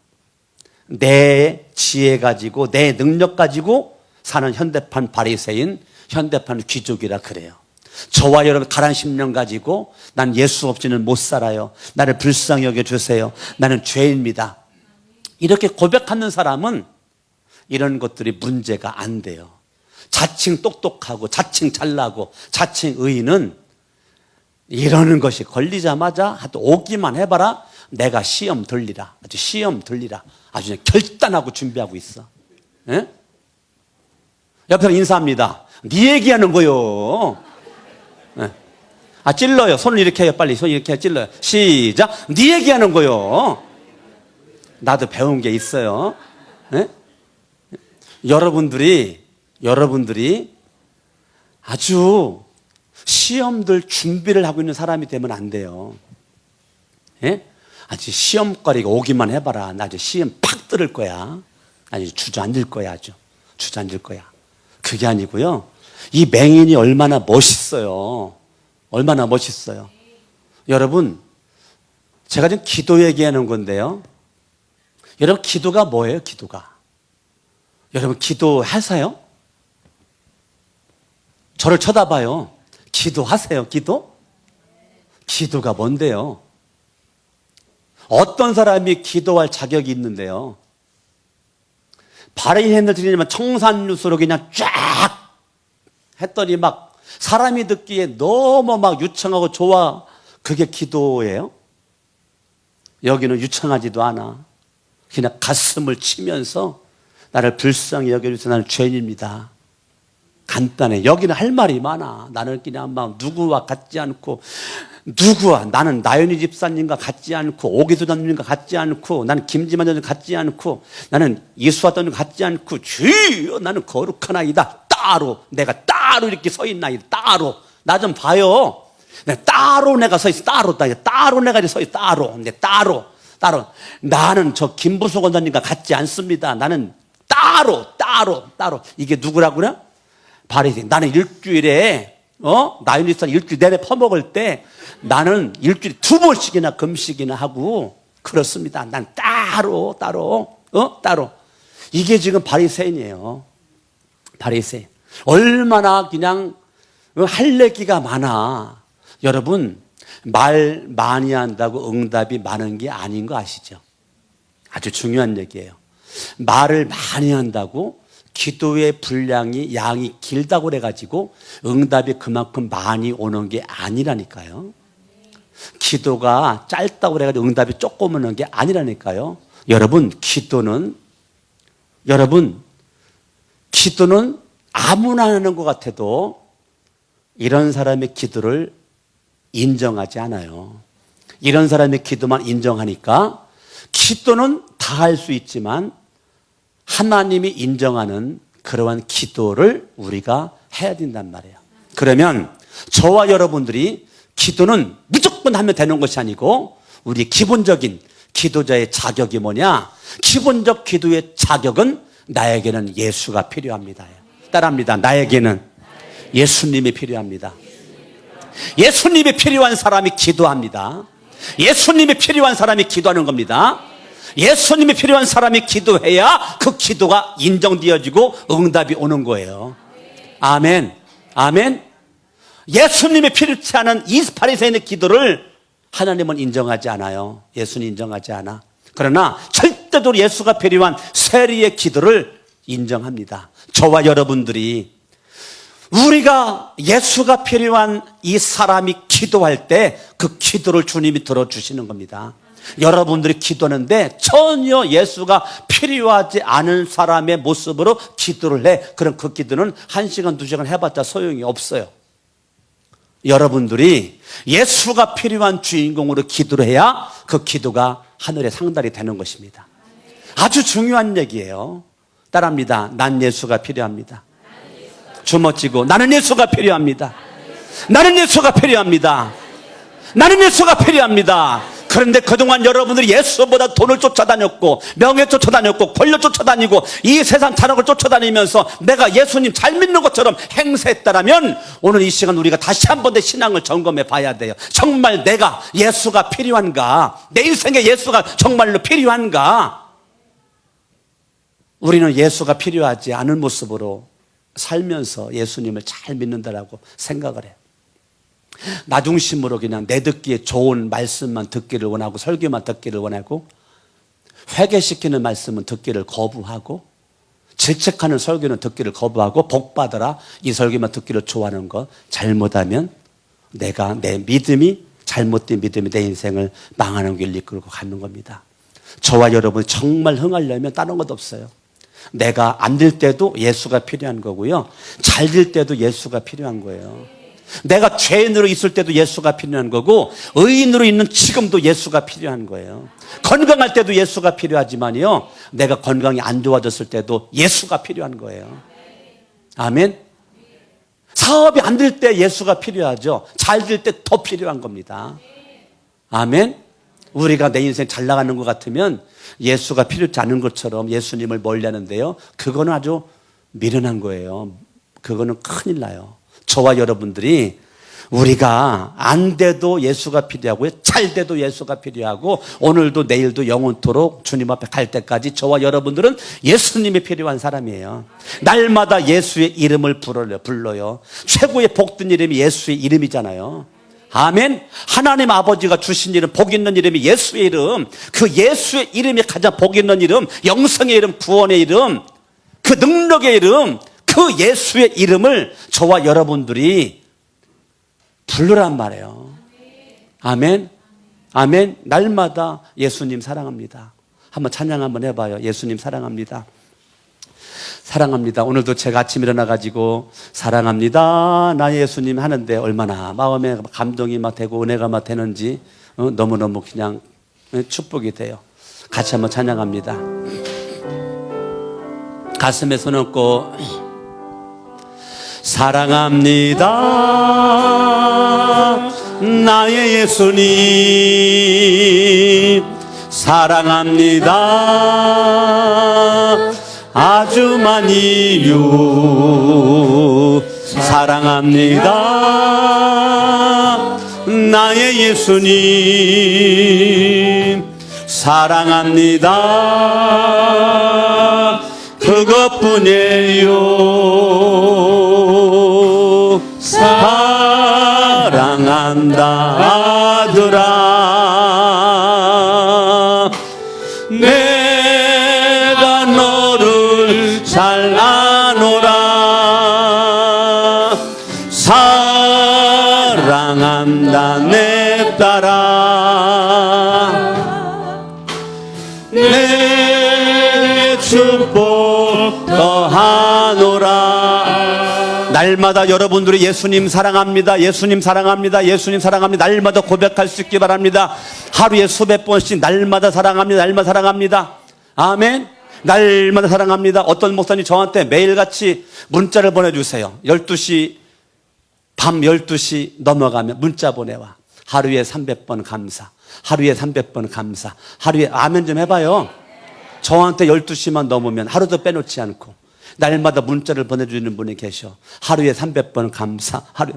내 지혜 가지고 내 능력 가지고 사는 현대판 바리새인, 현대판 귀족이라 그래요. 저와 여러분 가란 심령 가지고 난 예수 없이는 못 살아요. 나를 불쌍히 여겨주세요. 나는 죄인입니다. 이렇게 고백하는 사람은 이런 것들이 문제가 안 돼요. 자칭 똑똑하고 자칭 잘나고 자칭 의인은 이러는 것이 걸리자마자 하도 오기만 해봐라. 내가 시험 들리라. 아주 시험 들리라. 아주 그냥 결단하고 준비하고 있어. 예? 옆에서 인사합니다. 네 얘기하는 거요. 예. 찔러요. 손을 이렇게 해요. 빨리 손 이렇게 찔러요. 시작. 네 얘기하는 거요. 나도 배운 게 있어요. 예? 여러분들이 아주 시험들 준비를 하고 있는 사람이 되면 안 돼요. 예? 아주 시험거리가 오기만 해봐라. 나 아주 시험 팍 들을 거야. 아니, 주저앉을 거야, 아주. 주저앉을 거야. 그게 아니고요. 이 맹인이 얼마나 멋있어요. 얼마나 멋있어요. 여러분, 제가 지금 기도 얘기하는 건데요. 여러분, 기도가 뭐예요, 기도가? 여러분, 기도하세요? 저를 쳐다봐요. 기도하세요, 기도? 기도가 뭔데요? 어떤 사람이 기도할 자격이 있는데요? 바리새인들 드리면 청산유수로 그냥 쫙 했더니 막 사람이 듣기에 너무 막 유창하고 좋아. 그게 기도예요? 여기는 유창하지도 않아. 그냥 가슴을 치면서 나를 불쌍히 여겨주셔서 나는 죄인입니다. 간단해. 여기는 할 말이 많아. 나는 그냥 막 누구와 같지 않고, 나는 나연희 집사님과 같지 않고, 오기수 장님과 같지 않고, 나는 김지만 장님 같지 않고, 나는 예수와 장님 같지 않고, 주여 나는 거룩한 아이다. 내가 따로 이렇게 서 있나이다. 따로. 나 좀 봐요. 따로 내가 서 있어. 따로 내가 서 있어. 따로. 나는 저 김부수 권사님과 같지 않습니다. 나는 따로. 이게 누구라고요? 바리새인. 나는 일주일에 나윤리 선 일주일 내내 퍼먹을 때 나는 일주일에 2번씩이나 금식이나 하고 그렇습니다. 난 따로. 이게 지금 바리새인이에요. 바리새인. 얼마나 그냥 할 얘기가 많아. 여러분, 말 많이 한다고 응답이 많은 게 아닌 거 아시죠? 아주 중요한 얘기예요. 말을 많이 한다고 기도의 분량이 양이 길다고 그래가지고 응답이 그만큼 많이 오는 게 아니라니까요. 기도가 짧다고 그래가지고 응답이 조금 오는 게 아니라니까요. 여러분, 기도는 아무나 하는 것 같아도 이런 사람의 기도를 인정하지 않아요. 이런 사람의 기도만 인정하니까 기도는 다 할 수 있지만 하나님이 인정하는 그러한 기도를 우리가 해야 된단 말이에요. 그러면 저와 여러분들이 기도는 무조건 하면 되는 것이 아니고 우리 기본적인 기도자의 자격이 뭐냐? 기본적 기도의 자격은 나에게는 예수가 필요합니다. 따라합니다. 나에게는 예수님이 필요합니다. 예수님이 필요한 사람이 기도합니다. 예수님이 필요한 사람이 기도하는 겁니다. 예수님이 필요한 사람이 기도해야 그 기도가 인정되어지고 응답이 오는 거예요. 아멘. 예수님이 필요치 않은 이 바리새인의 기도를 하나님은 인정하지 않아요. 예수는 인정하지 않아. 그러나 절대로 예수가 필요한 세리의 기도를 인정합니다. 저와 여러분들이 우리가 예수가 필요한 이 사람이 기도할 때 그 기도를 주님이 들어주시는 겁니다. 여러분들이 기도하는데 전혀 예수가 필요하지 않은 사람의 모습으로 기도를 해. 그럼 그 기도는 1시간, 2시간 해봤자 소용이 없어요. 여러분들이 예수가 필요한 주인공으로 기도를 해야 그 기도가 하늘에 상달이 되는 것입니다. 아주 중요한 얘기예요. 따라합니다. 난 예수가 필요합니다. 주먹쥐고 나는 예수가 필요합니다. 나는 예수가 필요합니다. 나는 예수가 필요합니다. 그런데 그동안 여러분들이 예수보다 돈을 쫓아다녔고 명예 쫓아다녔고 권력 쫓아다니고 이 세상 타락을 쫓아다니면서 내가 예수님 잘 믿는 것처럼 행세했다라면 오늘 이 시간 우리가 다시 한번 내 신앙을 점검해 봐야 돼요. 정말 내가 예수가 필요한가? 내 인생에 예수가 정말로 필요한가? 우리는 예수가 필요하지 않은 모습으로 살면서 예수님을 잘 믿는다라고 생각을 해요. 나 중심으로 그냥 내 듣기에 좋은 말씀만 듣기를 원하고 설교만 듣기를 원하고 회개시키는 말씀은 듣기를 거부하고 질책하는 설교는 듣기를 거부하고 복받아라 이 설교만 듣기를 좋아하는 것, 잘못하면 내가 내 믿음이 잘못된 믿음이 내 인생을 망하는 길로 이끌고 가는 겁니다. 저와 여러분이 정말 흥하려면 다른 것 없어요. 내가 안 될 때도 예수가 필요한 거고요, 잘 될 때도 예수가 필요한 거예요. 내가 죄인으로 있을 때도 예수가 필요한 거고 의인으로 있는 지금도 예수가 필요한 거예요. 건강할 때도 예수가 필요하지만요, 내가 건강이 안 좋아졌을 때도 예수가 필요한 거예요. 아멘. 사업이 안 될 때 예수가 필요하죠. 잘 될 때 더 필요한 겁니다. 아멘. 우리가 내 인생 잘 나가는 것 같으면 예수가 필요치 않은 것처럼 예수님을 멀리하는데요, 그거는 아주 미련한 거예요. 그거는 큰일 나요. 저와 여러분들이 우리가 안 돼도 예수가 필요하고요, 잘 돼도 예수가 필요하고, 오늘도 내일도 영원토록 주님 앞에 갈 때까지 저와 여러분들은 예수님이 필요한 사람이에요. 날마다 예수의 이름을 불러요. 최고의 복된 이름이 예수의 이름이잖아요. 아멘. 하나님 아버지가 주신 이름, 복 있는 이름이 예수의 이름. 그 예수의 이름이 가장 복 있는 이름, 영성의 이름, 구원의 이름, 그 능력의 이름, 그 예수의 이름을 저와 여러분들이 부르란 말이에요. 아멘. 아멘. 날마다 예수님 사랑합니다. 한번 찬양 한번 해봐요. 예수님 사랑합니다. 사랑합니다. 오늘도 제가 아침 일어나가지고 사랑합니다 나 예수님 하는데 얼마나 마음에 감동이 막 되고 은혜가 막 되는지 너무너무 그냥 축복이 돼요. 같이 한번 찬양합니다. 가슴에 손 얹고 사랑합니다 나의 예수님, 사랑합니다 아주 많이요. 사랑합니다 나의 예수님, 사랑합니다 그것뿐이에요. 사랑한다 아들아, 내가 너를 잘 아노라. 사랑한다 내 딸아, 내 축복 더하노라. 날마다 여러분들이 예수님 사랑합니다, 예수님 사랑합니다, 예수님 사랑합니다 날마다 고백할 수 있기 바랍니다. 하루에 수백 번씩 날마다 사랑합니다, 날마다 사랑합니다. 아멘. 날마다 사랑합니다. 어떤 목사님 저한테 매일같이 문자를 보내주세요. 12시 밤 12시 넘어가면 문자 보내와. 하루에 300번 감사, 하루에 300번 감사, 하루에 아멘 좀 해봐요. 저한테 12시만 넘으면 하루도 빼놓지 않고 날마다 문자를 보내주는 분이 계셔. 하루에 300번 감사. 하루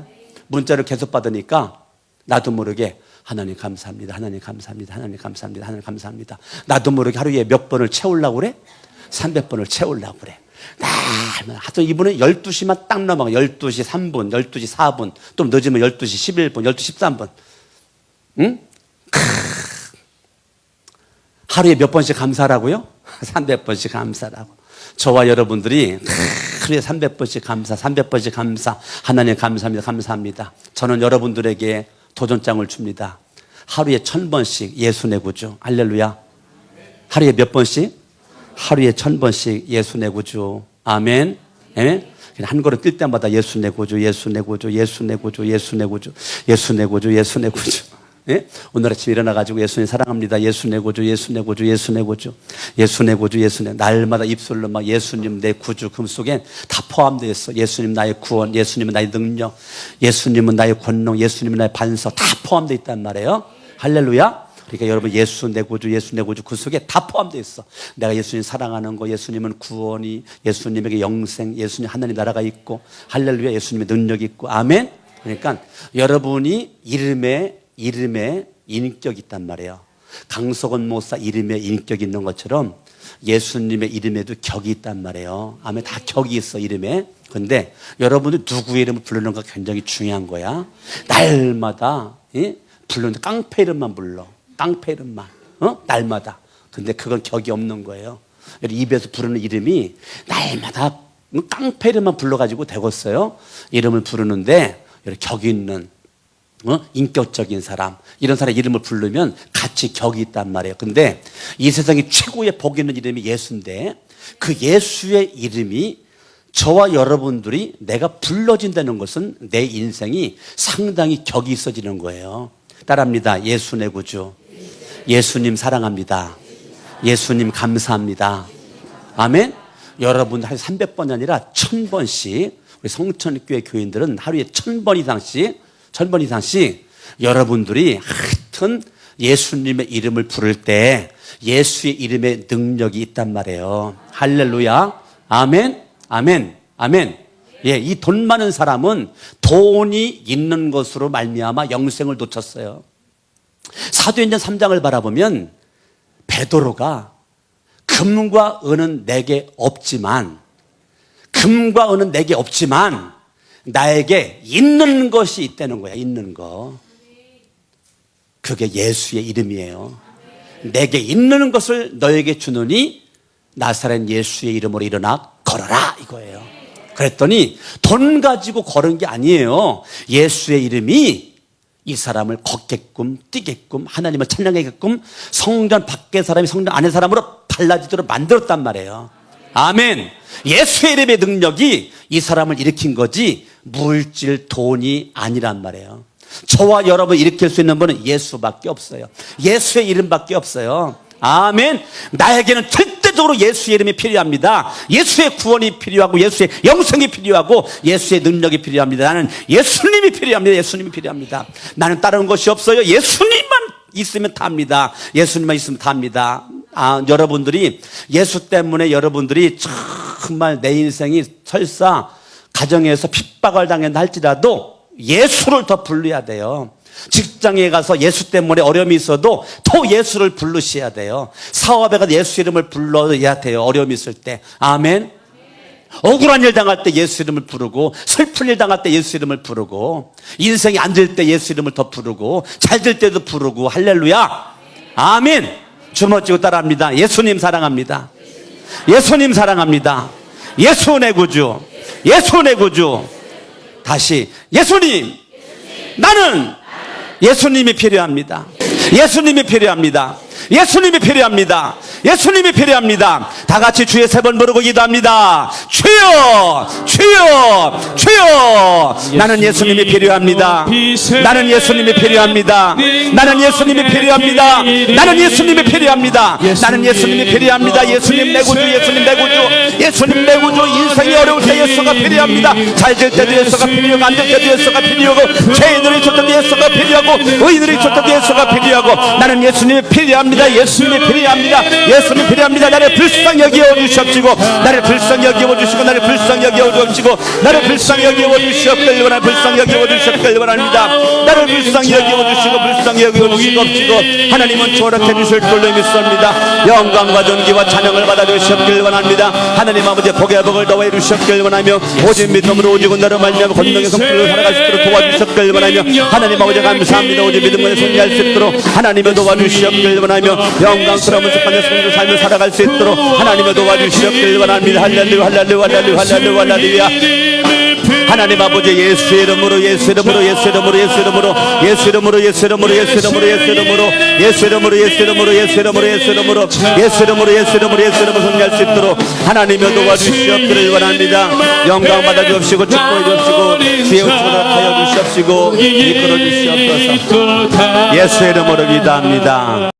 문자를 계속 받으니까 나도 모르게 하나님 감사합니다, 하나님 감사합니다, 하나님 감사합니다, 하나님 감사합니다. 나도 모르게 하루에 몇 번을 채우려고 그래? 300번을 채우려고 그래. 하여튼 이분은 12시만 딱 넘어가. 12시 3분, 12시 4분, 또 늦으면 12시 11분, 12시 13분. 응? 하루에 몇 번씩 감사라고요? 300번씩 감사라고. 저와 여러분들이 하루에 300번씩 감사, 300번씩 감사. 하나님 감사합니다, 감사합니다. 저는 여러분들에게 도전장을 줍니다. 하루에 1000번씩 예수 내 구주. 할렐루야. 하루에 몇 번씩? 하루에 1000번씩 예수 내 구주. 아멘. 아멘. 한 걸음 뛸 때마다 예수 내 구주, 예수 내 구주, 예수 내 구주, 예수 내 구주, 예수 내 구주, 예수 내 구주. 예? 오늘 아침 일어나가지고 예수님 사랑합니다, 예수 내 구주, 예수 내 구주, 예수 내 구주, 예수 내 구주, 예수 내. 날마다 입술로 막 예수님 내 구주, 그 속엔 다 포함되어 있어. 예수님 나의 구원, 예수님은 나의 능력, 예수님은 나의 권능, 예수님은 나의 반서, 다 포함되어 있단 말이에요. 할렐루야. 그러니까 여러분 예수 내 구주, 예수 내 구주 그 속에 다 포함되어 있어. 내가 예수님 사랑하는 거, 예수님은 구원이, 예수님에게 영생, 예수님 하나님 나라가 있고, 할렐루야, 예수님의 능력이 있고, 아멘. 그러니까 여러분이 이름에 인격이 있단 말이에요. 강석원 목사 이름에 인격이 있는 것처럼 예수님의 이름에도 격이 있단 말이에요. 아멘. 다 격이 있어, 이름에. 근데 여러분들 누구의 이름을 부르는 거 굉장히 중요한 거야. 날마다 부르는데 깡패 이름만 불러. 깡패 이름만. 날마다. 근데 그건 격이 없는 거예요. 입에서 부르는 이름이 날마다 깡패 이름만 불러가지고 되겠어요. 이름을 부르는데 이렇게 격이 있는 인격적인 사람, 이런 사람 이름을 부르면 같이 격이 있단 말이에요. 근데 이 세상에 최고의 복 있는 이름이 예수인데, 그 예수의 이름이 저와 여러분들이 내가 불러진다는 것은 내 인생이 상당히 격이 있어지는 거예요. 따라합니다. 예수 내 구주, 예수님 사랑합니다, 예수님 감사합니다. 아멘. 여러분 하루에 300번이 아니라 1000번씩, 우리 성천교회 교인들은 하루에 1000번 이상씩 여러분들이 하여튼 예수님의 이름을 부를 때 예수의 이름에 능력이 있단 말이에요. 할렐루야. 아멘. 아멘. 아멘. 예, 이 돈 많은 사람은 돈이 있는 것으로 말미암아 영생을 놓쳤어요. 사도행전 3장을 바라보면 베드로가 금과 은은 내게 없지만 나에게 있는 것이 있다는 거야. 있는 거. 그게 예수의 이름이에요. 내게 있는 것을 너에게 주느니 나사렛 예수의 이름으로 일어나 걸어라 이거예요. 그랬더니 돈 가지고 걸은 게 아니에요. 예수의 이름이 이 사람을 걷게끔 뛰게끔 하나님을 찬양하게끔 성전 밖의 사람이 성전 안의 사람으로 달라지도록 만들었단 말이에요. 아멘. 예수의 이름의 능력이 이 사람을 일으킨 거지 물질 돈이 아니란 말이에요. 저와 여러분 일으킬 수 있는 분은 예수밖에 없어요. 예수의 이름밖에 없어요. 아멘. 나에게는 절대적으로 예수의 이름이 필요합니다. 예수의 구원이 필요하고 예수의 영생이 필요하고 예수의 능력이 필요합니다. 나는 예수님이 필요합니다. 예수님이 필요합니다. 나는 다른 것이 없어요. 예수님만 있으면 답니다. 예수님만 있으면 답니다. 여러분들이 예수 때문에 여러분들이 정말 내 인생이 설사 가정에서 핍박을 당한다 할지라도 예수를 더 부르셔야 돼요. 직장에 가서 예수 때문에 어려움이 있어도 더 예수를 부르셔야 돼요. 사업에 가서 예수 이름을 불러야 돼요. 어려움이 있을 때. 아멘. 억울한 일 당할 때 예수 이름을 부르고 슬픈 일 당할 때 예수 이름을 부르고 인생이 안 될 때 예수 이름을 더 부르고 잘 될 때도 부르고 할렐루야. 아멘. 주먹 쥐고 따라합니다. 예수님 사랑합니다. 예수님 사랑합니다. 예수 내 구주. 예수 내 구주. 다시 예수님. 나는 예수님이 필요합니다. 예수님이 필요합니다. 예수님이 필요합니다. 예수님이 필요합니다. 다 같이 주의 세 번 부르고 기도합니다. 주여, 주여, 주여. 나는 예수님이 필요합니다. 나는 예수님이 필요합니다. 나는 예수님이 필요합니다. 나는 예수님이 필요합니다. 나는 예수님이 필요합니다. 예수님 내 구주, 예수님 내 구주, 예수님 내 구주. 인생이 어려울 때 예수가 필요합니다. 잘 될 때도 예수가 필요하고 안 될 때도 예수가 필요하고 죄인들이 있을 때도 예수가 필요하고 의인들이 있을 때도 예수가 필요하고 나는 예수님이 필요합니다. 예수님이 필요합니다. 예수님이 필요합니다. 나를 불쌍히 여겨 주시옵시고 나를 불쌍히 여겨 주시고 나를 불쌍히 여겨 주시고 나를 불쌍히 여겨 주시옵길 원합니다. 불쌍히 여겨 주시옵길 원합니다. 나를 불쌍히 여겨 주시고 불쌍히 여겨 주시옵시고 하나님은 초월해 주실 줄로 믿습니다. 영광과 존귀와 찬양을 받아 주시옵길 원합니다. 하나님 아버지 복의 복을 더해 주시옵길 원하며 오직 믿음으로 오직 은혜로 말미암아 권능의 성품을 살아갈 수 있도록 도와주셨길 원하며 하나님 아버지 감사합니다. 오직 믿음으로 승리할 수 있도록 하나님의 도와주시옵길 원하며 영광스러운 속한 성도 삶을 살아갈 수 있도록 하나님의 도와주시옵길 원합니다. 할렐루야 할렐루야 할렐루야 할렐루야 할렐루야. 하나님 아버지 예수의 이름으로 예수 이름으로 예수 이름으로 예수 이름으로 예수 이름으로 예수 이름으로 예수 이름으로 예수 이름으로 예수 이름으로 예수 이름으로 예수 이름으로 예수 이름으로 예수 이름으로 예수 이름으로 예수 이름으로 승리할 수 있도록 하나님의 도와주시옵기를 원합니다. 영광 받아 주옵시고 축복해 주옵시고 주의 우측으로 하여 주시옵시고 이끌어 주시옵소서. 예수 이름으로 기도합니다.